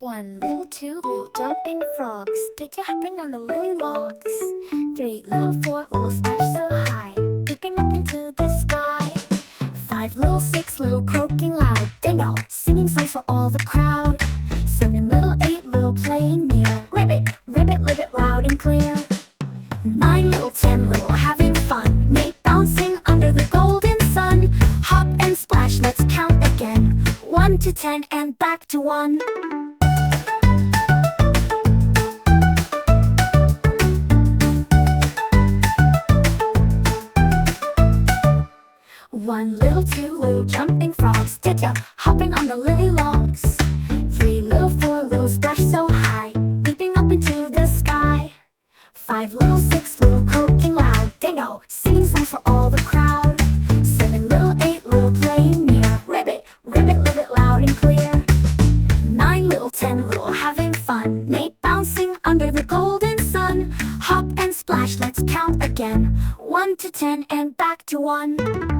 One little, two little jumping frogs, did you hopping on the lily logs? Three little, four little splash so high, leaping up into the sky. Five little, six little croaking loud, dingo, singing songs for all the crowd. Seven little, eight little playing near, ribbit, ribbit, ribbit loud and clear. Nine little, 10 little having fun, Nate bouncing under the golden sun. Hop and splash, let's count again, 1 to 10 and back to 1. One little, two little jumping frogs, did ya hopping on the lily logs? Three little, four little splash so high, leaping up into the sky. Five little, six little croaking loud, dingo, singing songs for all the crowd. Seven little, eight little playing near, ribbit, ribbit, ribbit loud and clear. Nine little, 10 little having fun, Nate bouncing under the golden sun. Hop and splash, let's count again, 1 to 10 and back to 1.